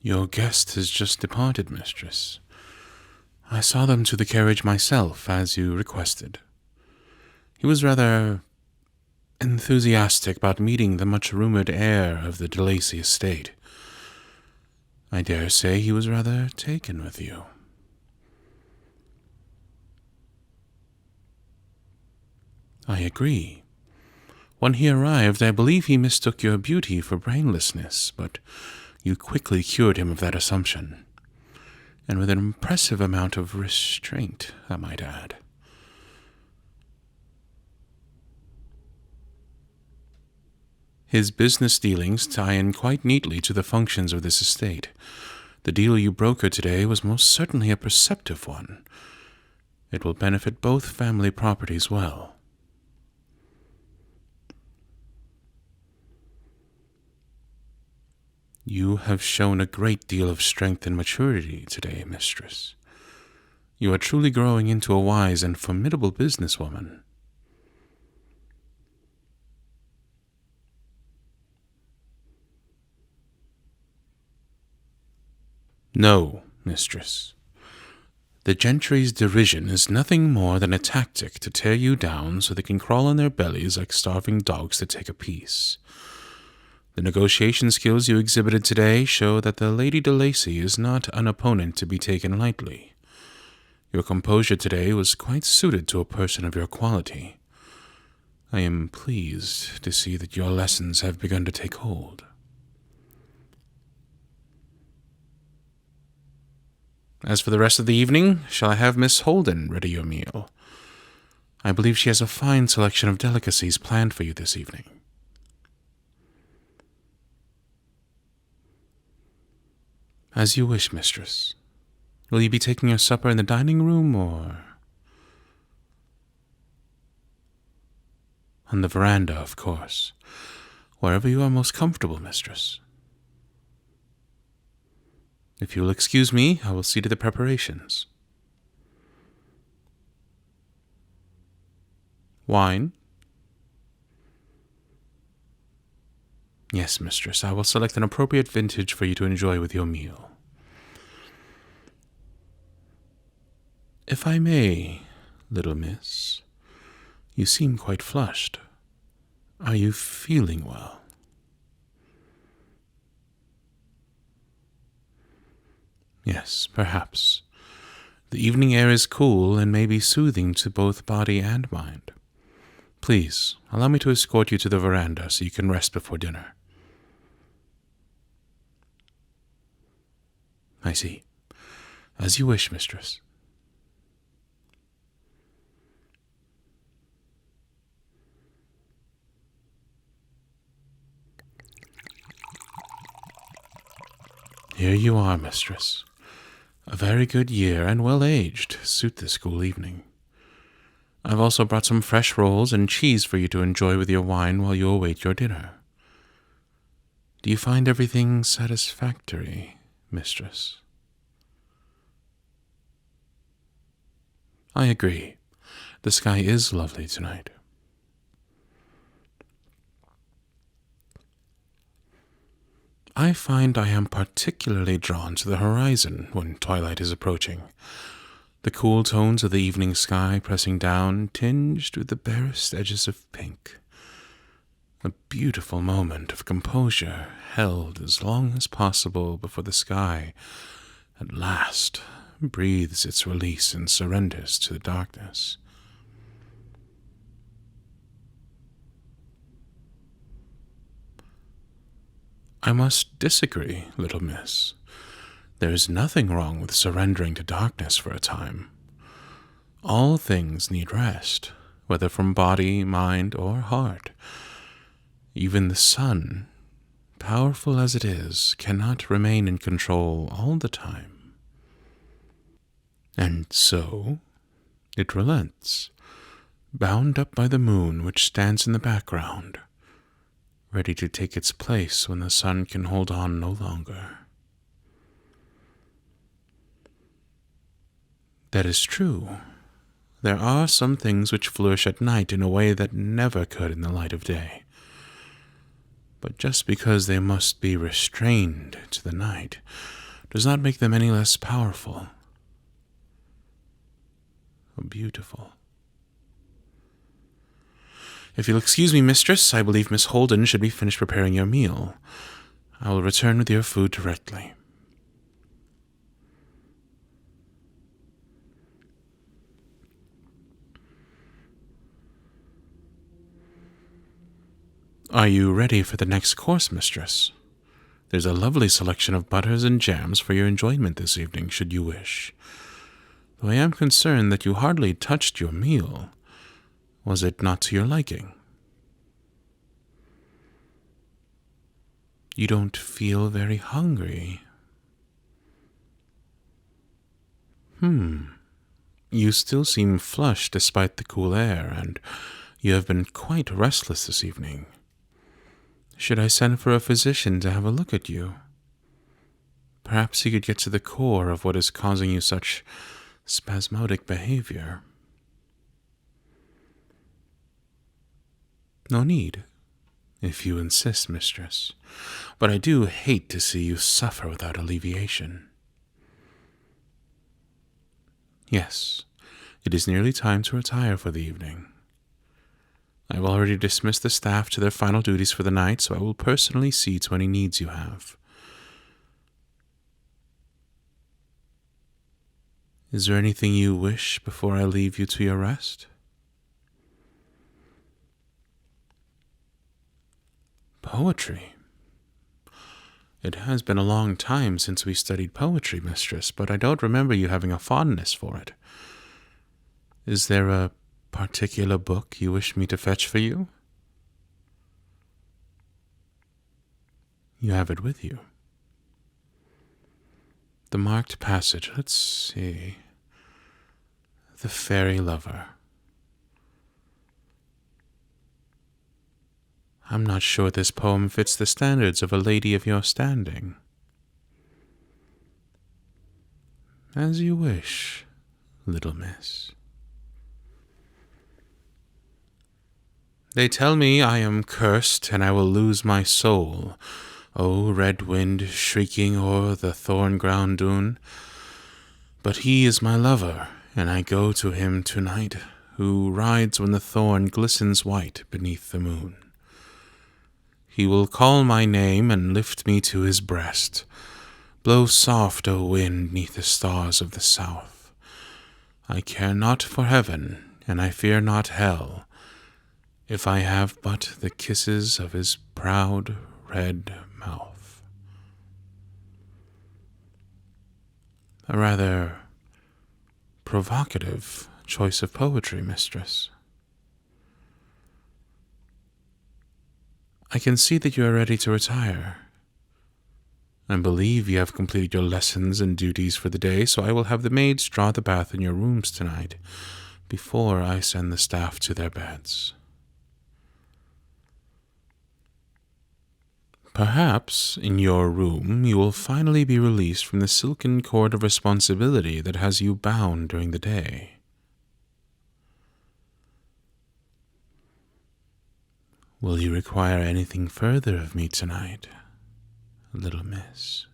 Your guest has just departed, mistress. I saw them to the carriage myself, as you requested. He was rather enthusiastic about meeting the much-rumored heir of the de Lacy estate. I dare say he was rather taken with you. I agree. When he arrived, I believe he mistook your beauty for brainlessness, but you quickly cured him of that assumption, and with an impressive amount of restraint, I might add. His business dealings tie in quite neatly to the functions of this estate. The deal you brokered today was most certainly a perceptive one. It will benefit both family properties well. You have shown a great deal of strength and maturity today, mistress. You are truly growing into a wise and formidable businesswoman. No, mistress. The gentry's derision is nothing more than a tactic to tear you down so they can crawl on their bellies like starving dogs to take a piece. The negotiation skills you exhibited today show that the Lady de Lacy is not an opponent to be taken lightly. Your composure today was quite suited to a person of your quality. I am pleased to see that your lessons have begun to take hold. As for the rest of the evening, shall I have Miss Holden ready your meal? I believe she has a fine selection of delicacies planned for you this evening. As you wish, mistress. Will you be taking your supper in the dining room, or on the veranda, of course? Wherever you are most comfortable, mistress. If you will excuse me, I will see to the preparations. Wine? Yes, mistress, I will select an appropriate vintage for you to enjoy with your meal. If I may, little miss, you seem quite flushed. Are you feeling well? Yes, perhaps. The evening air is cool and may be soothing to both body and mind. Please, allow me to escort you to the veranda so you can rest before dinner. I see. As you wish, mistress. Here you are, mistress. A very good year and well-aged suit this cool evening. I've also brought some fresh rolls and cheese for you to enjoy with your wine while you await your dinner. Do you find everything satisfactory, mistress? I agree. The sky is lovely tonight. I find I am particularly drawn to the horizon when twilight is approaching. The cool tones of the evening sky pressing down, tinged with the barest edges of pink. A beautiful moment of composure held as long as possible before the sky, at last, breathes its release and surrenders to the darkness. I must disagree, little miss. There is nothing wrong with surrendering to darkness for a time. All things need rest, whether from body, mind, or heart. Even the sun, powerful as it is, cannot remain in control all the time. And so, it relents, bound up by the moon which stands in the background, ready to take its place when the sun can hold on no longer. That is true. There are some things which flourish at night in a way that never could in the light of day. But just because they must be restrained to the night does not make them any less powerful or beautiful. If you'll excuse me, mistress, I believe Miss Holden should be finished preparing your meal. I will return with your food directly. Are you ready for the next course, mistress? There's a lovely selection of butters and jams for your enjoyment this evening, should you wish. Though I am concerned that you hardly touched your meal. Was it not to your liking? You don't feel very hungry. You still seem flushed despite the cool air, and you have been quite restless this evening. Should I send for a physician to have a look at you? Perhaps he could get to the core of what is causing you such spasmodic behavior. No need, if you insist, mistress. But I do hate to see you suffer without alleviation. Yes, it is nearly time to retire for the evening. I have already dismissed the staff to their final duties for the night, so I will personally see to any needs you have. Is there anything you wish before I leave you to your rest? Poetry. It has been a long time since we studied poetry, mistress, but I don't remember you having a fondness for it. Is there a particular book you wish me to fetch for you? You have it with you. The marked passage, let's see. The Fairy Lover. I'm not sure this poem fits the standards of a lady of your standing. As you wish, little miss. They tell me I am cursed, and I will lose my soul. O red wind shrieking o'er the thorn-ground dune. But he is my lover, and I go to him tonight, who rides when the thorn glistens white beneath the moon. He will call my name and lift me to his breast. Blow soft, O wind, 'neath the stars of the south. I care not for heaven, and I fear not hell, if I have but the kisses of his proud red mouth. A rather provocative choice of poetry, mistress. I can see that you are ready to retire. I believe you have completed your lessons and duties for the day, so I will have the maids draw the bath in your rooms tonight, before I send the staff to their beds. Perhaps, in your room, you will finally be released from the silken cord of responsibility that has you bound during the day. Will you require anything further of me tonight, little miss?